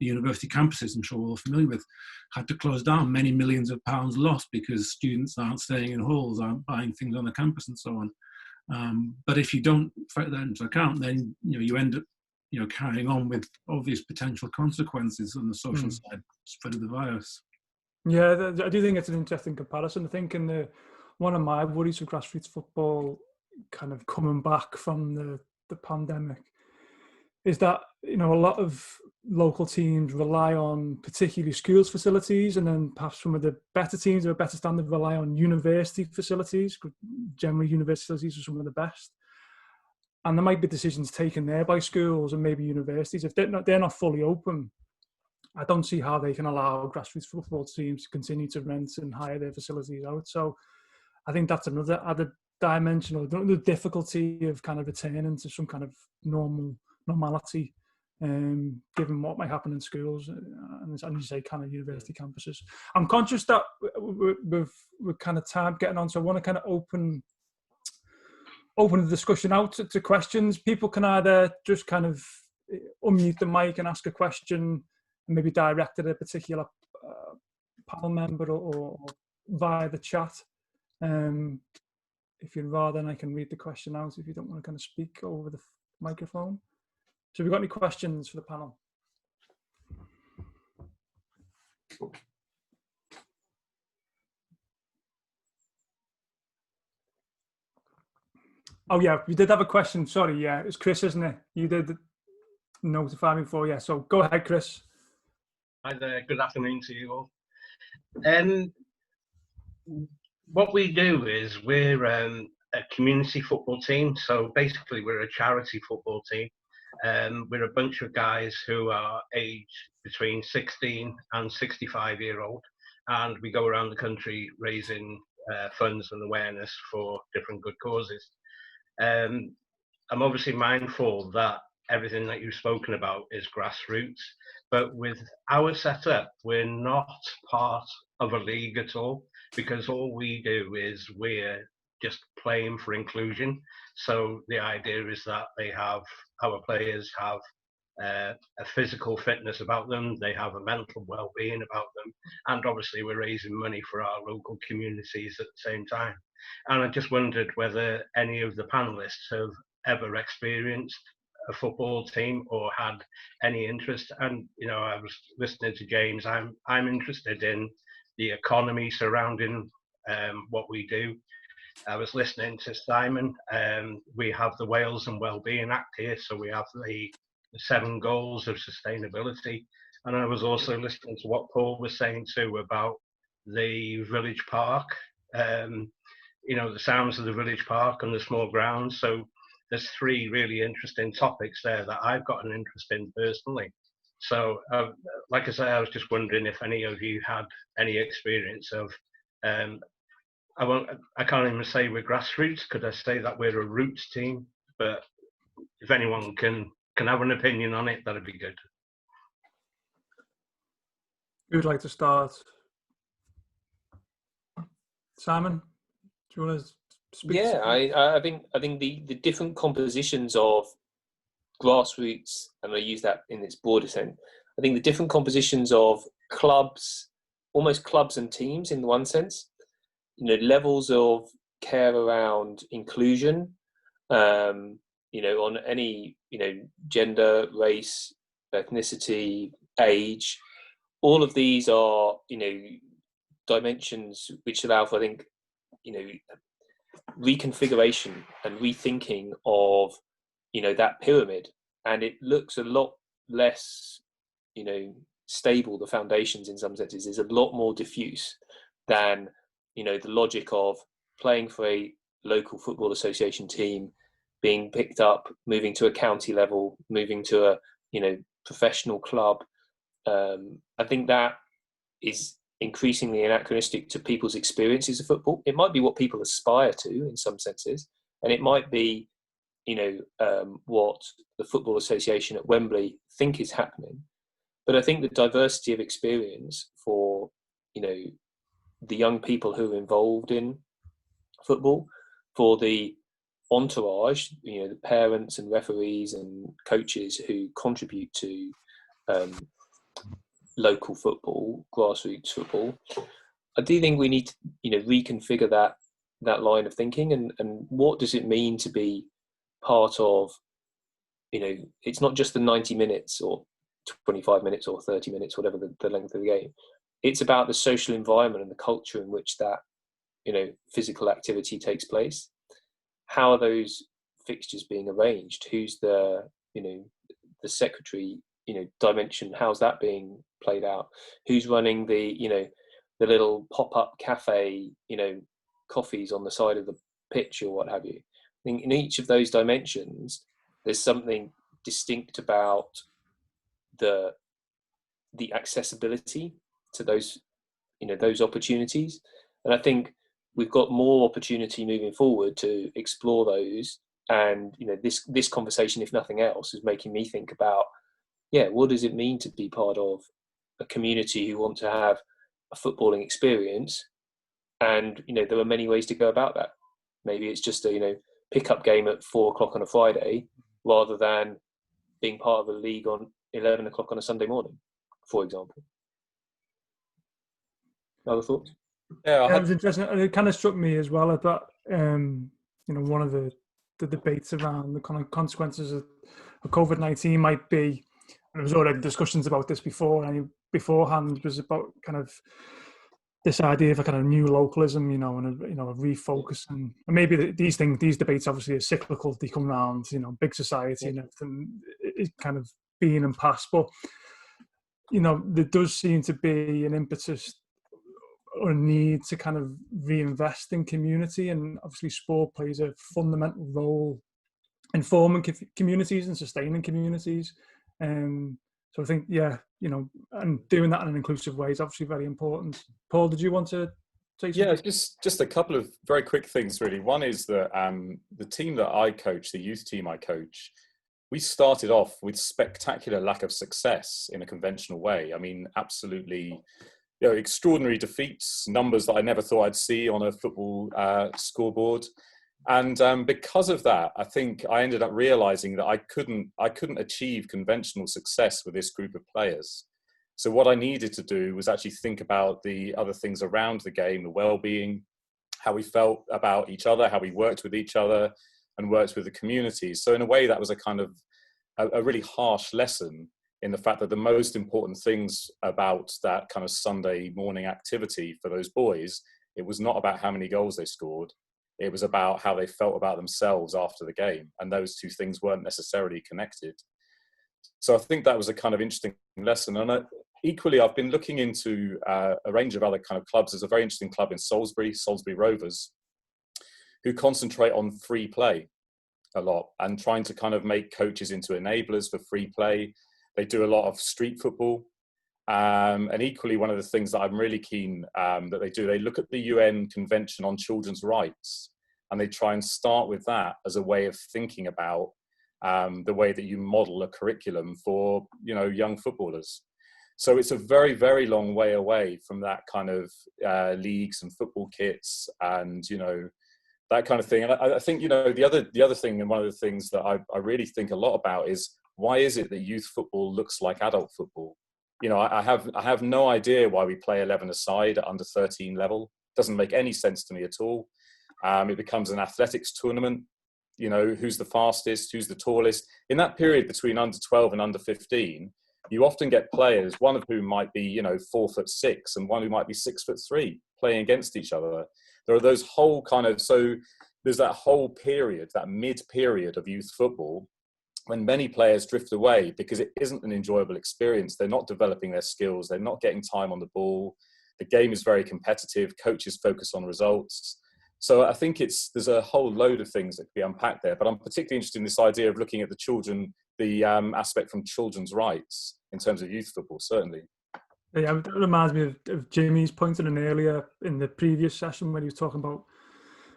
University campuses, I'm sure we're all familiar with, had to close down. Many millions of pounds lost because students aren't staying in halls, aren't buying things on the campus, and so on. But if you don't factor that into account, then you end up carrying on with obvious potential consequences on the social side, spread of the virus. Yeah, I do think it's an interesting comparison. I think one of my worries with grassroots football, kind of coming back from the pandemic, is that a lot of local teams rely on particularly schools facilities, and then perhaps some of the better teams of a better standard rely on university facilities. Generally, university facilities are some of the best, and there might be decisions taken there by schools and maybe universities. If they're not fully open, I don't see how they can allow grassroots football teams to continue to rent and hire their facilities out. So I think that's another added dimension, or the difficulty of kind of returning to some kind of normality, given what might happen in schools and, as you say, kind of university campuses. I'm conscious that we're kind of time getting on, so I want to kind of open the discussion out to questions. People can either just kind of unmute the mic and ask a question, and maybe direct it at a particular panel member, or via the chat. If you'd rather, then I can read the question out if you don't want to kind of speak over the microphone. So have we got any questions for the panel? Oh yeah, we did have a question. Sorry, yeah, it's Chris, isn't it? You did notify me before, yeah. So go ahead, Chris. Hi there. Good afternoon to you all. What we do is we're a community football team. So basically, we're a charity football team. We're a bunch of guys who are aged between 16 and 65-year-old, and we go around the country raising funds and awareness for different good causes. I'm obviously mindful that everything that you've spoken about is grassroots, but with our setup, we're not part of a league at all, because all we do is we're just playing for inclusion. So the idea is that our players have a physical fitness about them, they have a mental well-being about them, and obviously we're raising money for our local communities at the same time. And I just wondered whether any of the panelists have ever experienced a football team or had any interest. And I was listening to James. I'm interested in the economy surrounding what we do. I was listening to Simon. We have the Wales and Wellbeing Act here, so we have the 7 goals of sustainability. And I was also listening to what Paul was saying too about the village park. The sounds of the village park and the small grounds. So there's 3 really interesting topics there that I've got an interest in personally. So, like I say, I was just wondering if any of you had any experience of, I can't even say we're grassroots. Could I say that we're a roots team? But if anyone can have an opinion on it, that'd be good. Who would like to start? Simon, do you want to speak? Yeah, I think the different compositions of grassroots, and I use that in its broader sense, I think the different compositions of clubs, almost clubs and teams in one sense, levels of care around inclusion, on any, gender, race, ethnicity, age. All of these are, dimensions which allow for, I think, reconfiguration and rethinking of, that pyramid. And it looks a lot less, stable. The foundations, in some senses, is a lot more diffuse than, the logic of playing for a local football association team, being picked up, moving to a county level, moving to a, professional club. I think that is increasingly anachronistic to people's experiences of football. It might be what people aspire to in some senses, and it might be, what the Football Association at Wembley think is happening. But I think the diversity of experience for, the young people who are involved in football, for the entourage, the parents and referees and coaches who contribute to local football, grassroots football, I do think we need to, reconfigure that line of thinking, and what does it mean to be part of, it's not just the 90 minutes or 25 minutes or 30 minutes, whatever the length of the game. It's about the social environment and the culture in which that, physical activity takes place. How are those fixtures being arranged? Who's the secretary, dimension? How's that being played out? Who's running the little pop-up cafe, coffees on the side of the pitch or what have you? I think in each of those dimensions, there's something distinct about the accessibility to those, those opportunities. And I think we've got more opportunity moving forward to explore those. And, this conversation, if nothing else, is making me think about, what does it mean to be part of a community who want to have a footballing experience? And, there are many ways to go about that. Maybe it's just a, pick-up game at 4:00 on a Friday, rather than being part of a league on 11 o'clock on a Sunday morning, for example. Other thoughts? Yeah, it was interesting. And it kind of struck me as well that, one of the debates around the kind of consequences of COVID-19 might be, and there was already discussions about this beforehand, was about kind of this idea of a kind of new localism, and a refocus, and maybe these debates obviously are cyclical. They come round, big society and everything is kind of being and past, but there does seem to be an impetus or a need to kind of reinvest in community, and obviously sport plays a fundamental role in forming communities and sustaining communities. So I think, and doing that in an inclusive way is obviously very important. Paul, did you want to say something? Yeah, just a couple of very quick things, really. One is that the team that I coach, the youth team I coach, we started off with spectacular lack of success in a conventional way. I mean, absolutely, extraordinary defeats, numbers that I never thought I'd see on a football scoreboard. And because of that, I think I ended up realizing that I couldn't achieve conventional success with this group of players. So what I needed to do was actually think about the other things around the game, the well-being, how we felt about each other, how we worked with each other and worked with the community. So in a way, that was a kind of a really harsh lesson in the fact that the most important things about that kind of Sunday morning activity for those boys, it was not about how many goals they scored. It was about how they felt about themselves after the game. And those two things weren't necessarily connected. So I think that was a kind of interesting lesson. And equally, I've been looking into a range of other kind of clubs. There's a very interesting club in Salisbury Rovers, who concentrate on free play a lot and trying to kind of make coaches into enablers for free play. They do a lot of street football. And equally, one of the things that I'm really keen that they do, they look at the UN Convention on Children's Rights, and they try and start with that as a way of thinking about the way that you model a curriculum for, young footballers. So it's a very, very long way away from that kind of leagues and football kits and, that kind of thing. And I think, the other thing, and one of the things that I really think a lot about is, why is it that youth football looks like adult football? I have no idea why we play 11 aside at under 13 level. Doesn't make any sense to me at all. It becomes an athletics tournament. You know, who's the fastest, who's the tallest. In that period between under 12 and under 15, you often get players, one of whom might be, you know, 4'6" and one who might be 6'3", playing against each other. There are those whole kind of, so there's that whole period, that mid-period of youth football, when many players drift away because it isn't an enjoyable experience. They're not developing their skills. They're not getting time on the ball. The game is very competitive. Coaches focus on results. So I think there's a whole load of things that could be unpacked there. But I'm particularly interested in this idea of looking at the children, the aspect from children's rights in terms of youth football, certainly. Yeah, it reminds me of Jimmy's point in earlier in the previous session when he was talking about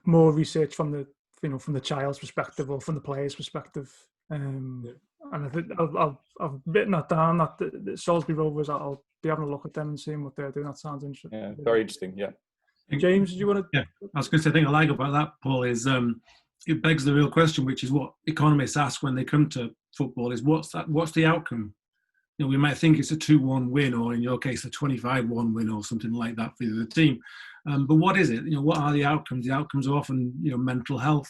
more research from the, you know, from the child's perspective or from the player's perspective. And I think I've written that down, that the Salisbury Rovers, I'll be having a look at them and seeing what they're doing. That sounds interesting. Yeah, very interesting, yeah. James, did you want to? Yeah, I was going to say, the thing I like about that, Paul, is it begs the real question, which is what economists ask when they come to football, is what's the outcome? You know, we might think it's a 2-1 win, or in your case, a 25-1 win, or something like that for the team. But what is it? You know, what are the outcomes? The outcomes are often, you know, mental health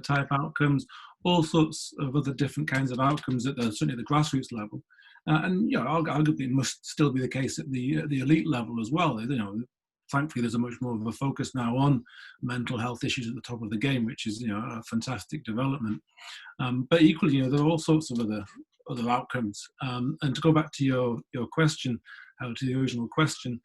type outcomes, all sorts of other different kinds of outcomes at certainly at the grassroots level. And you know, arguably, it must still be the case at the elite level as well. You know, thankfully, there's a much more of a focus now on mental health issues at the top of the game, which is, you know, a fantastic development. But equally, you know, there are all sorts of other outcomes. And to go back to your question, to the original question,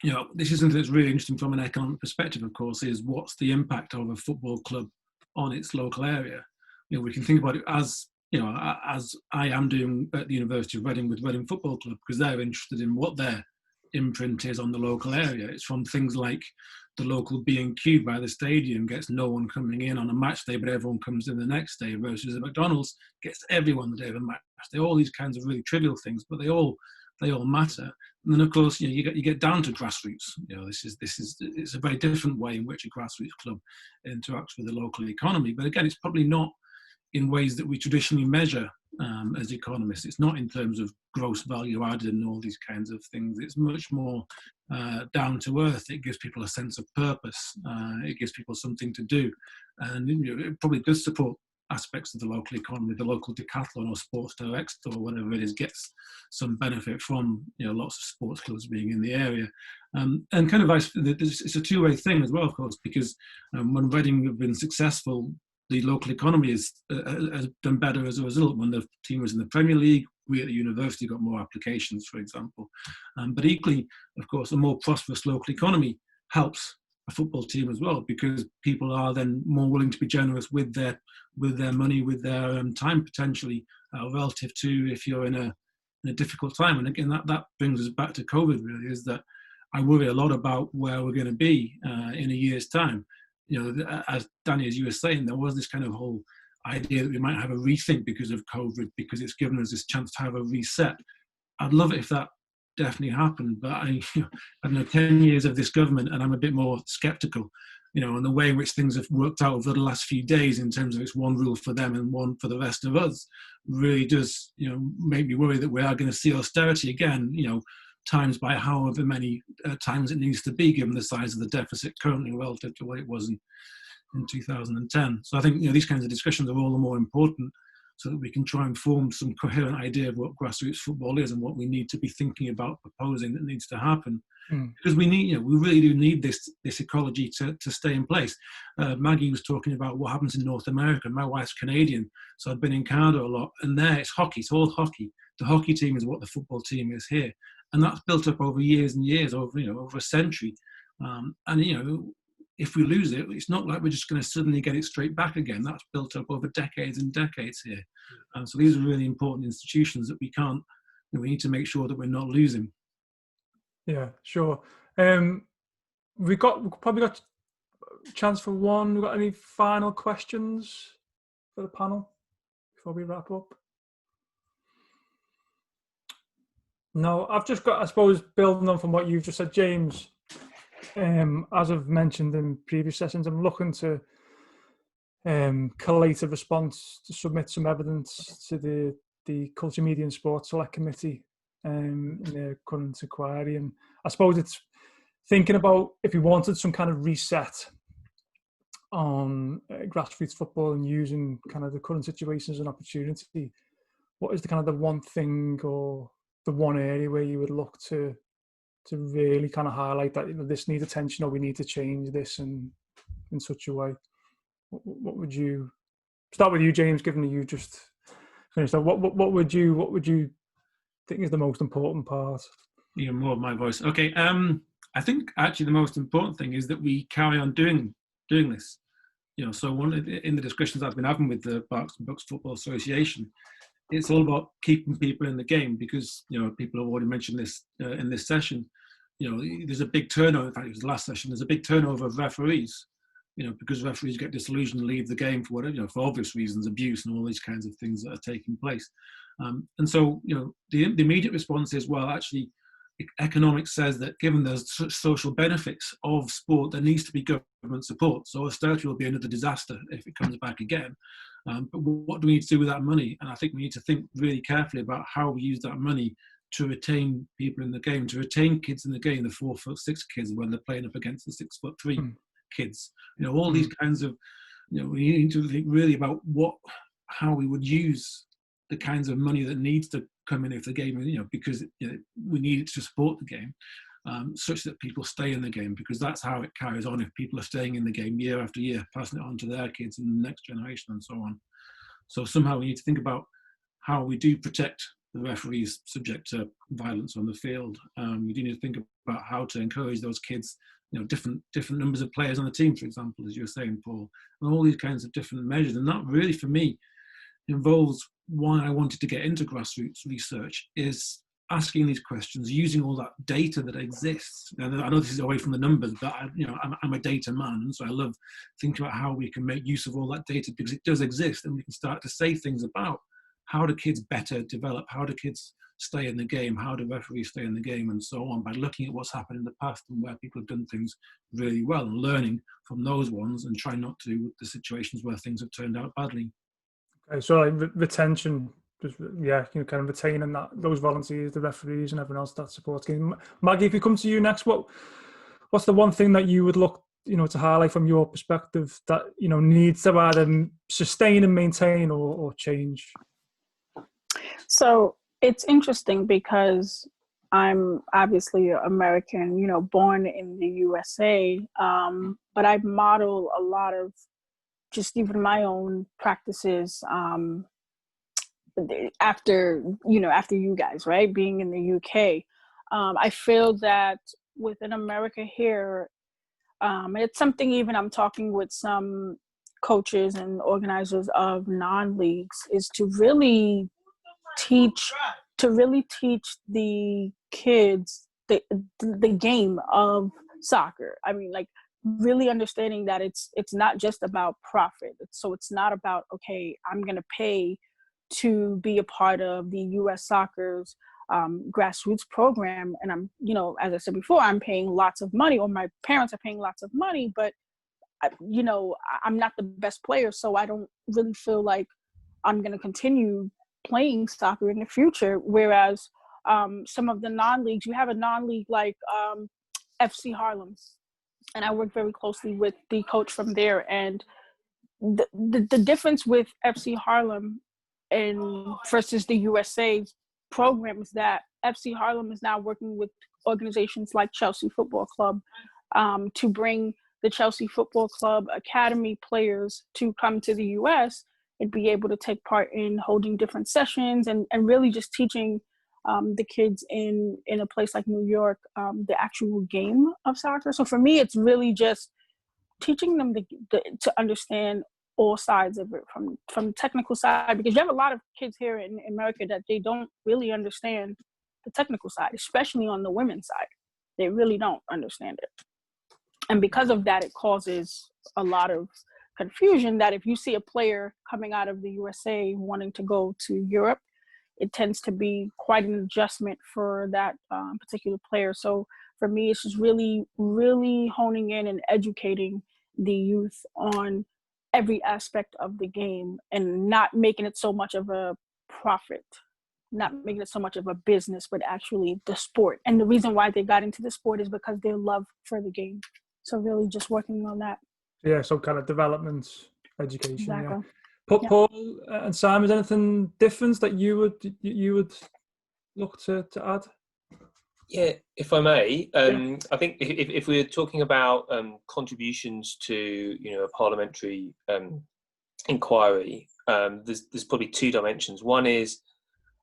you know, this is something that's really interesting from an economic perspective, of course, is what's the impact of a football club on its local area? You know, we can think about it as, you know, as I am doing at the University of Reading with Reading Football Club, because they're interested in what their imprint is on the local area. It's from things like the local B&Q by the stadium gets no one coming in on a match day, but everyone comes in the next day, versus a McDonald's gets everyone the day of a match day. All these kinds of really trivial things, but they all matter. And then, of course, you know, you get down to grassroots. You know, it's a very different way in which a grassroots club interacts with the local economy. But again, it's probably not in ways that we traditionally measure as economists. It's not in terms of gross value added and all these kinds of things. It's much more down to earth. It gives people a sense of purpose. It gives people something to do, and you know, it probably does support aspects of the local economy. The local decathlon or sports direct or whatever it is gets some benefit from, you know, lots of sports clubs being in the area, and kind of it's a two-way thing as well, of course, because when Reading have been successful, the local economy has done better as a result. When the team was in the Premier League, we at the university got more applications, for example. But equally, of course, a more prosperous local economy helps a football team as well, because people are then more willing to be generous with their money, with their time, potentially, relative to if you're in a difficult time. And again, that brings us back to COVID, really, is that I worry a lot about where we're going to be in a year's time. You know, as Danny, as you were saying, there was this kind of whole idea that we might have a rethink because of COVID, because it's given us this chance to have a reset. I'd love it if that definitely happened, but I know 10 years of this government, and I'm a bit more sceptical, you know, and the way in which things have worked out over the last few days in terms of it's one rule for them and one for the rest of us really does, you know, make me worry that we are going to see austerity again, you know, times by however many times it needs to be, given the size of the deficit currently relative to what it was in 2010. So I think, you know, these kinds of discussions are all the more important, so that we can try and form some coherent idea of what grassroots football is and what we need to be thinking about proposing that needs to happen. Because we need, you know, we really do need this ecology to stay in place. Maggie was talking about what happens in North America. My wife's Canadian, so I've been in Canada a lot, and there it's hockey. It's all hockey. The hockey team is what the football team is here, and that's built up over years and years, over a century. And you know, if we lose it, it's not like we're just going to suddenly get it straight back again. That's built up over decades and decades here. So these are really important institutions that we can't, you know, we need to make sure that we're not losing. Yeah, sure. We've probably got a chance for one. We've got any final questions for the panel before we wrap up? No, I've just got, I suppose, building on from what you've just said, James, as I've mentioned in previous sessions, I'm looking to collate a response to submit some evidence to the Culture, Media and Sports Select Committee in their current inquiry. And I suppose it's thinking about if we wanted some kind of reset on grassroots football and using kind of the current situation as an opportunity, what is the kind of the one thing or the one area where you would look to really kind of highlight that, you know, this needs attention or we need to change this in such a way? What would you start with you, James, given that you just finished that? What would you think is the most important part? Even more of my voice. Okay. I think actually the most important thing is that we carry on doing this. You know, so in the discussions I've been having with the Berks and Bucks Football Association, it's all about keeping people in the game because, you know, people have already mentioned this in this session. You know, there's a big turnover. In fact, it was the last session. There's a big turnover of referees. You know, because referees get disillusioned and leave the game for whatever, you know, for obvious reasons, abuse and all these kinds of things that are taking place. And so, you know, the immediate response is, well, actually, economics says that given the social benefits of sport, there needs to be government support. So austerity will be another disaster if it comes back again. But what do we need to do with that money? And I think we need to think really carefully about how we use that money to retain people in the game, to retain kids in the game, the 4'6" kids when they're playing up against the 6'3" kids. You know, all these kinds of, you know, we need to think really about how we would use the kinds of money that needs to come in if the game, you know, because, you know, we need it to support the game, such that people stay in the game, because that's how it carries on. If people are staying in the game year after year, passing it on to their kids and the next generation and so on. So somehow we need to think about how we do protect the referees subject to violence on the field. We do need to think about how to encourage those kids, you know, different numbers of players on the team, for example, as you were saying, Paul, and all these kinds of different measures. And that really, for me, involves why I wanted to get into grassroots research, is asking these questions, using all that data that exists. And I know this is away from the numbers, but I'm a data man, and so I love thinking about how we can make use of all that data, because it does exist, and we can start to say things about how do kids better develop, how do kids stay in the game, how do referees stay in the game, and so on, by looking at what's happened in the past and where people have done things really well and learning from those ones and trying not to do the situations where things have turned out badly. Okay, so like retention, just kind of retaining those volunteers, the referees, and everyone else that supports game. Maggie, if we come to you next, what's the one thing that you would look, you know, to highlight from your perspective that, you know, needs to either sustain and maintain or change? So it's interesting because I'm obviously American, you know, born in the USA, but I model a lot of just even my own practices after you guys, right? Being in the UK. I feel that within America here, it's something even I'm talking with some coaches and organizers of non-leagues, is to really teach the kids the game of soccer. I mean, like, really understanding that it's not just about profit. So it's not about, okay, I'm going to pay to be a part of the US Soccer's grassroots program, and I'm, you know, as I said before, I'm paying lots of money, or my parents are paying lots of money, but I'm not the best player, so I don't really feel like I'm going to continue playing soccer in the future. Whereas some of the non-leagues, you have a non-league like FC Harlem, and I work very closely with the coach from there. And the difference with FC Harlem and versus the USA program is that FC Harlem is now working with organizations like Chelsea Football Club to bring the Chelsea Football Club academy players to come to the US and be able to take part in holding different sessions and really just teaching the kids in a place like New York the actual game of soccer. So for me, it's really just teaching them to understand all sides of it, from the technical side, because you have a lot of kids here in America that they don't really understand the technical side, especially on the women's side. They really don't understand it. And because of that, it causes a lot of confusion that if you see a player coming out of the USA wanting to go to Europe, it tends to be quite an adjustment for that particular player. So for me, it's just really, really honing in and educating the youth on every aspect of the game and not making it so much of a profit, not making it so much of a business, but actually the sport. And the reason why they got into the sport is because their love for the game. So really just working on that. Yeah, so kind of development, education. Exactly. Yeah. Yeah. Paul and Sam, is anything different that you would look to add? Yeah, if I may, I think if we're talking about contributions to a parliamentary inquiry, there's probably two dimensions. One is,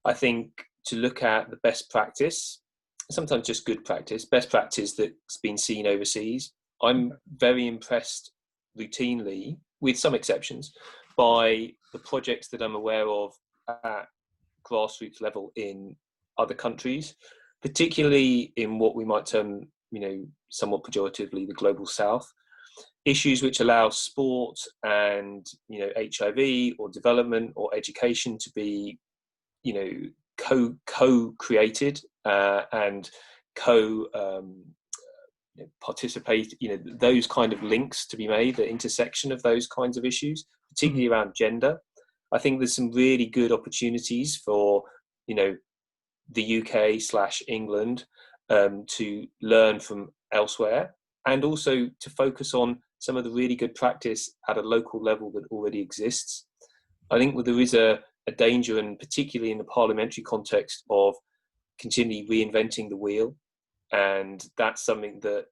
I think, to look at the best practice, sometimes just good practice, best practice that's been seen overseas. I'm very impressed routinely, with some exceptions, by the projects that I'm aware of at grassroots level in other countries, particularly in what we might term, somewhat pejoratively, the global south. Issues which allow sport and, HIV or development or education to be, co-created and participate, those kind of links to be made, the intersection of those kinds of issues, particularly around gender. I think there's some really good opportunities for, the UK/England to learn from elsewhere, and also to focus on some of the really good practice at a local level that already exists. I think there is a danger, and particularly in the parliamentary context, of continually reinventing the wheel. And that's something that,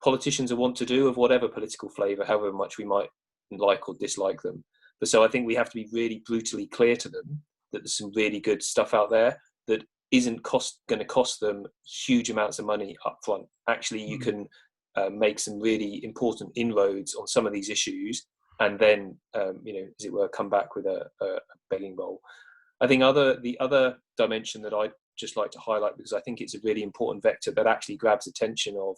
politicians want to do, of whatever political flavour, however much we might like or dislike them. But so I think we have to be really brutally clear to them that there's some really good stuff out there that isn't going to cost them huge amounts of money up front. Actually, you can make some really important inroads on some of these issues, and then, as it were, come back with a begging bowl. I think the other dimension that I'd just like to highlight, because I think it's a really important vector that actually grabs attention of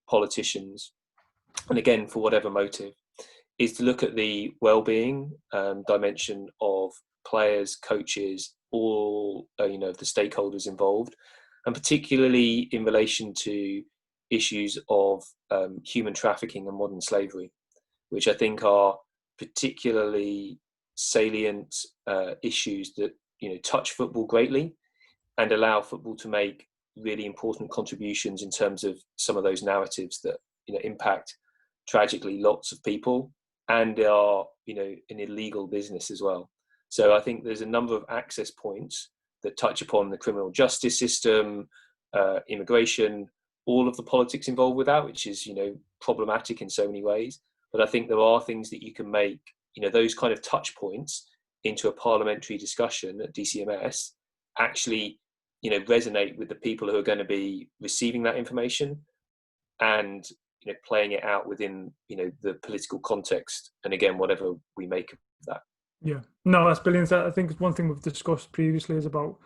politicians, and again, for whatever motive, is to look at the well-being dimension of players, coaches, all of the stakeholders involved, and particularly in relation to issues of human trafficking and modern slavery, which I think are particularly salient issues that touch football greatly and allow football to make really important contributions in terms of some of those narratives that impact tragically lots of people and are an illegal business as well. So I think there's a number of access points that touch upon the criminal justice system, immigration, all of the politics involved with that, which is problematic in so many ways. But I think there are things that you can make those kind of touch points into a parliamentary discussion at DCMS actually resonate with the people who are going to be receiving that information and playing it out within the political context, and again, whatever we make of that. Yeah, no, that's brilliant. I think one thing we've discussed previously is about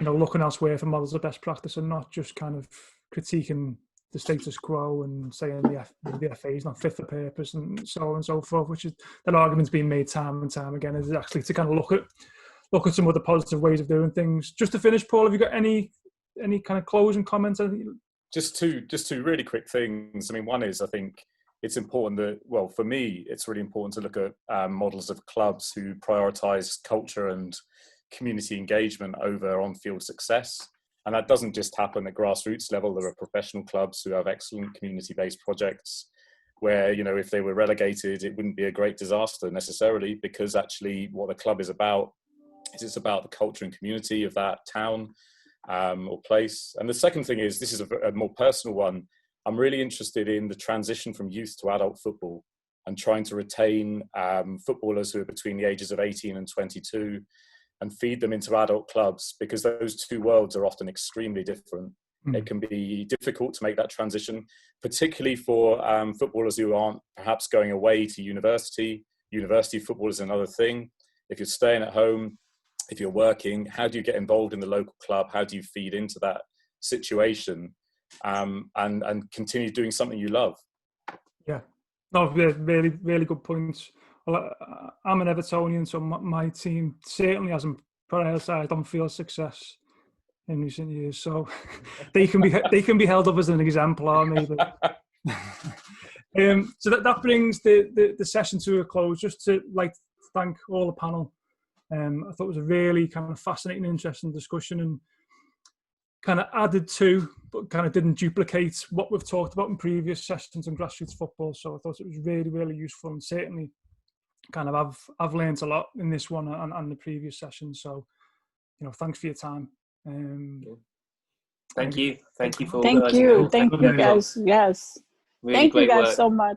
looking elsewhere for models of best practice and not just kind of critiquing the status quo and saying the FA is not fit for purpose and so on and so forth, which is that argument's been made time and time again, is actually to kind of look at some of the positive ways of doing things. Just to finish, Paul, have you got any kind of closing comments? Just two really quick things. I mean, one is, I think it's important that, well, for me, it's really important to look at models of clubs who prioritise culture and community engagement over on-field success. And that doesn't just happen at grassroots level. There are professional clubs who have excellent community-based projects where, if they were relegated, it wouldn't be a great disaster necessarily, because actually what the club is about is it's about the culture and community of that town or place. And the second thing is, this is a more personal one. I'm really interested in the transition from youth to adult football and trying to retain footballers who are between the ages of 18 and 22 and feed them into adult clubs, because those two worlds are often extremely different. It can be difficult to make that transition, particularly for footballers who aren't perhaps going away to university. University football is another thing. If you're staying at home, if you're working, how do you get involved in the local club? How do you feed into that situation and continue doing something you love? Yeah, no, really, really good points. Well, I'm an Evertonian, so my team certainly hasn't prioritised on-field success in recent years, so they can be held up as an exemplar, maybe. So that brings the session to a close. Just to thank all the panel. I thought it was a really kind of fascinating, interesting discussion, and kind of added to, but kind of didn't duplicate what we've talked about in previous sessions on grassroots football. So I thought it was really, really useful, and certainly kind of I've learned a lot in this one and the previous session. So, thanks for your time. Thank you for Thank organising it you. all. Thank you guys. Yes. Really Thank you great guys work. so much.